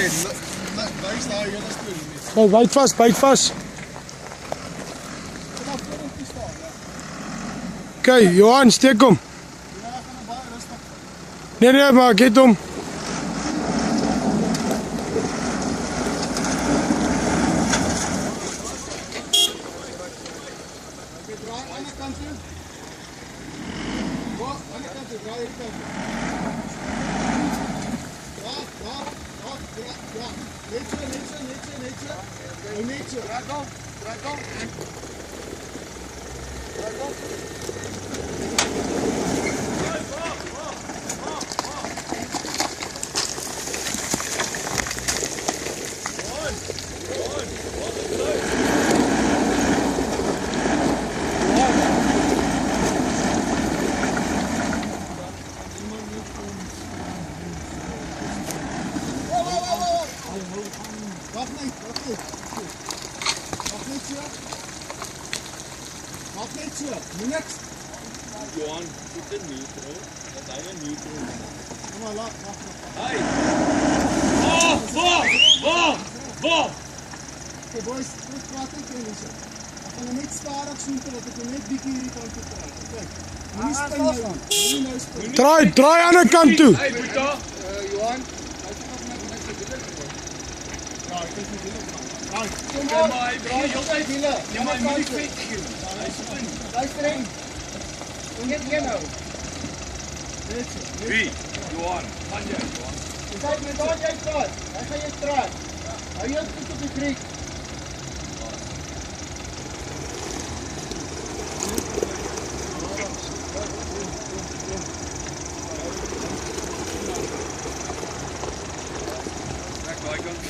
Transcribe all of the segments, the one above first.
Wys daar hele storie met. Nou, byt vas, byt vas. Kom maar voor ons staan, ja. Okay, Johan, steek hom. Ja, gaan baie rustig. Nee, maar ek het hom. Ek draai aan die ander kant toe. Waar, aan die ander kant toe, draai hierdie kant toe. Ja. Net so. Net so. Draai kom. Wacht net so. Moet niks. Johan, sit in neutral. Dat hy in neutral. Kom maar, laat. Hey! Waar! Okay boys, ons praat net hier so. Ek gaan net stadig soen tot ek net bietjie hierdie kant toe praat. Okay. Moenie spin nou aan. Moenie nou spin. Draai aan die kant toe. Hey, Boeta. Johan, hy het nog net niks gedoen. Ja, ek het nie gedoen. Kom Kom maar, hy draai heeltyd. Ja, maar hy moet nie vet doen. Hy spin. Luister in. Kom net hier nou. Wie? Johan. Gaan jy, Johan? Kyk net daar jy praat. Hy gaan jy straat. Hou jou voet op die kriek. Ek daai kant.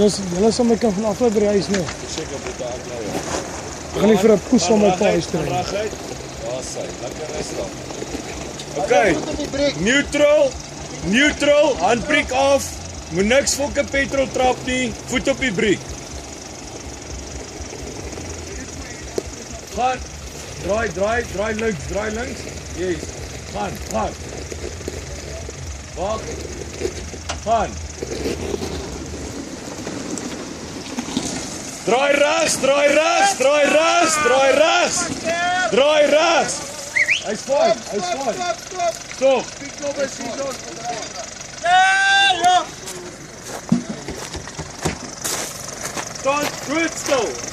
Julle sal my kan van aflaai by die huis nie. Seker Boeta ek nou. Ek gaan nie vir 'n poes van my pa huis toe ry. Reguit. Daar sy. Lekker rustig. Okay. Voet op die breek. Neutral, handbrake af. Moet niks fokke petrol trap nie. Voet op die breek. Gaan. Draai links. Yes. Gaan. Wag. Gaan. Draai regs. Hy's fine. Stop. Die knop is hier so. Staan goed stil.